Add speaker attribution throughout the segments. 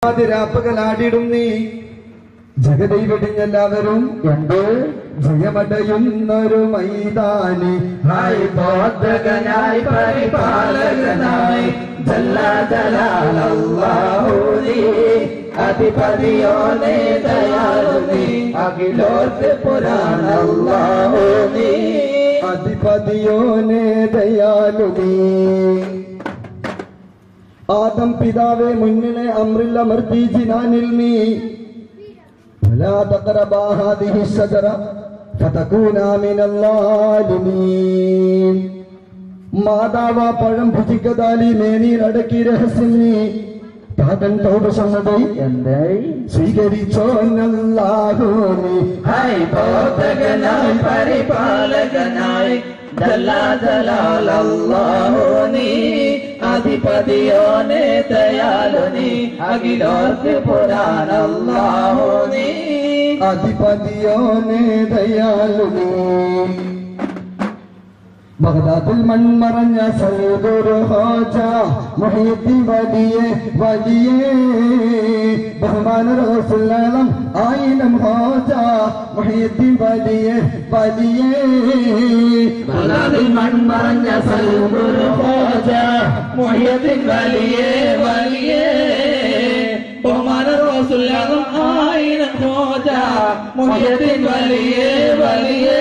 Speaker 1: രാപ്പകലാടിടും നീ ജഗതൈ വെടിഞ്ഞെല്ലാവരും എന്ത് ജയമടയുന്നൊരു മൈതാനി
Speaker 2: ഹായ് ബോധകനായി പരിപാലകനായി ജല്ലാജലാലല്ലാഹു നീ അധിപതിയോനെ ദയാലു നീ അഖിലോർക്ക് പുരാൻ അല്ലാഹു നീ
Speaker 1: അധിപതിയോനെ ദയാലു നീ ആദം പിതാവെ മുന്നിലെ അമ്രിൽ അമർത്തി ജിനാനിൽ നീ فلا تقربا هذه الشجرة فتكونا من الظالمين മാതാവ പഴം ഭുജിക്കതാലി മേനിയിൽ അടക്കി രഹസ്യം നീ താതൻ തൗബ സമ്മതം
Speaker 2: എന്തായി
Speaker 1: സ്വീകരിച്ചോ അല്ലാഹു നീ
Speaker 2: ഹായ് ബോധകനായി പരിപാലകനായി ജല്ലാജലാലല്ലാഹു നീ അധിപതിയോനെ ദയാലു നീ അഖിലോർക്ക് പുരാൻ അല്ലാഹു നീ
Speaker 1: അധിപതിയോനെ ദയാലു നീ ബഗ്ദാദിൽ മൺമറഞ്ഞ സയ്യിദുൽ ഖാജ മുഹീദ്ദീൻ വലിയേ വലിയേ ബഹുമാന റസൂലുള്ളാഹി ആയിനം ഖാജ മുഹീദ്ദീൻ വലിയേ വലിയേ
Speaker 2: ബഗ്ദാദിൽ മൺമറഞ്ഞ സയ്യിദുൽ ഖാജ മുഹീദ്ദീൻ വലിയേ വലിയേ ബഹുമാന റസൂലുള്ളാഹി ആയിനം ഖാജ മുഹീദ്ദീൻ വലിയേ വലിയേ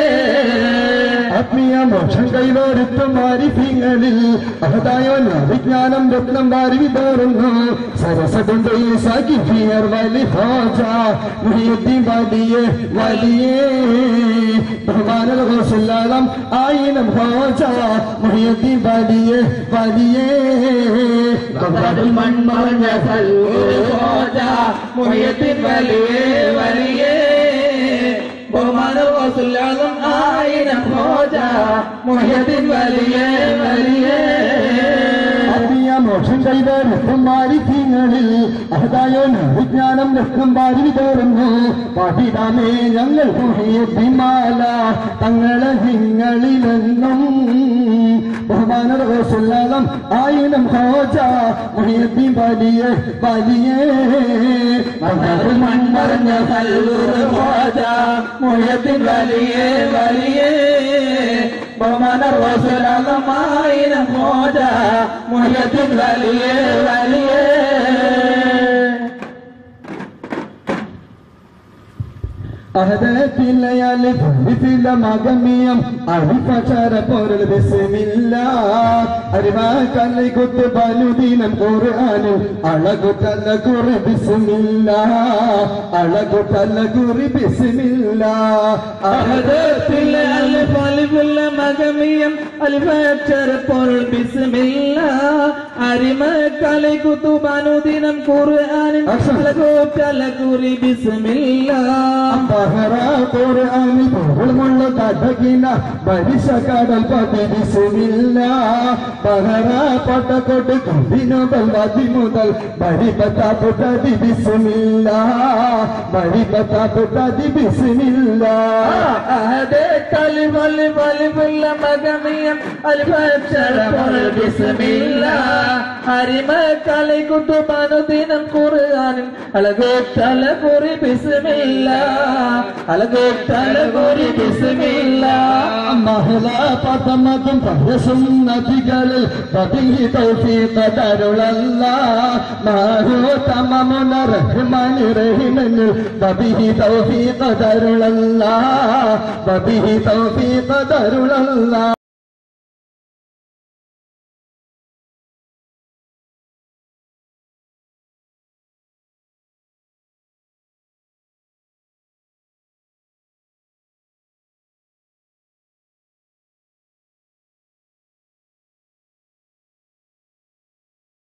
Speaker 1: ആത്മീയ മോക്ഷം കൈവരുത്തും ആരിഫ്യങ്ങളിൽ അഹദായോൻ വിജ്ഞാനം രത്നം വാരി വിതറുന്നു സരസകൊണ്ട് സാഖിഫിയർ വലി ഖാജ മുഹീദ്ദീൻ വലിയേ വലിയേ ബഹുമാന റസൂലുള്ളാഹി ആയിനം ഖാജ മുഹീദ്ദീൻ വലിയേ വലിയേ
Speaker 2: ബഗ്ദാദിൽ മൺമറഞ്ഞ സയ്യിദുൽ ഖാജ മുഹീദ്ദീൻ വലിയേ വലിയേ ബഹുമാന റസൂലുള്ളാഹി ആയിനം ഖാജ മുഹീദ്ദീൻ വലിയേ വലിയേ
Speaker 1: ആത്മീയ മോക്ഷം കൈവരുത്തും ആരിഫ്യങ്ങളിൽ അഹദായോൻ വിജ്ഞാനം രത്നം വാരി വിതറുന്നു പാടിടാമേ ഞങ്ങൾ മുഹീദ്ദീൻ മാല തങ്ങളെ നിങ്ങളിലെന്നും ബഹുമാന റസൂലുള്ളാഹി ആയിനം ഖാജ മുഹീദ്ദീൻ വലിയേ വലിയേ
Speaker 2: ബഗ്ദാദിൽ മൺമറഞ്ഞ സയ്യിദുൽ ഖാജ മുഹീദ്ദീൻ വലിയേ വലിയേ ബഹുമാന റസൂലുള്ളാഹി ആയിനം ഖാജ മുഹീദ്ദീൻ വലിയേ വലിയേ
Speaker 1: അഹദത്തിലയാലി ഭൂമിയില മകമിയം അരിഫചര പോരൽ ബിസ്മില്ല അരിവാക്കല്ലെ കുത്ത് ബലുദീനം ഖുർആനിൽ അളകുതല്ല കുറി ബിസ്മില്ല അളകുതല്ല കുറി ബിസ്മില്ല
Speaker 2: അഹദത്തിൽ അലിഫ് അലിഫുൽ മഗമിയം അലിഫക്ഷര പൊരുൾ ബിസ്മില്ല അരിമക്കലെ കുതുബാനുദിനം ഖുർആനിൽ അളകുതല്ല കുറി ബിസ്മില്ല
Speaker 1: ബഹറ ഖുർആനിൽ പൊരുൾമുള്ള കടകിന ബരിശ കടൽ പതി ബിസ്മില്ല ബഹറ പട്ടകൊട്ട് കുതിനു ബൽവാദി മുതൽ ബരിപത പുതതി ബിസ്മില്ല ബരിപത പുതതി ബിസ്മില്ല
Speaker 2: അഹദത്തിൽ അലിഫ് അലിഫുൽ മഗമിയം അലിഫക്ഷര പൊരുൾ ബിസ്മില്ല അരിമക്കലെ കുതുബാനുദിനം ഖുർആനിൽ അളകുതല്ല കുറി ബിസ്മില്ല അലകുറി ബിസ്മില്ല
Speaker 1: മഹല പതമതും സുന്നതികളിൽ പതിഹി തൗഫീഖ് തരുളല്ല മാഹു തമമുന റഹ്മാനി റഹീമിൽ പതിഹി തൗഫീഖ് തരുളല്ല പതിഹി തൗഫീഖ് തരുളല്ല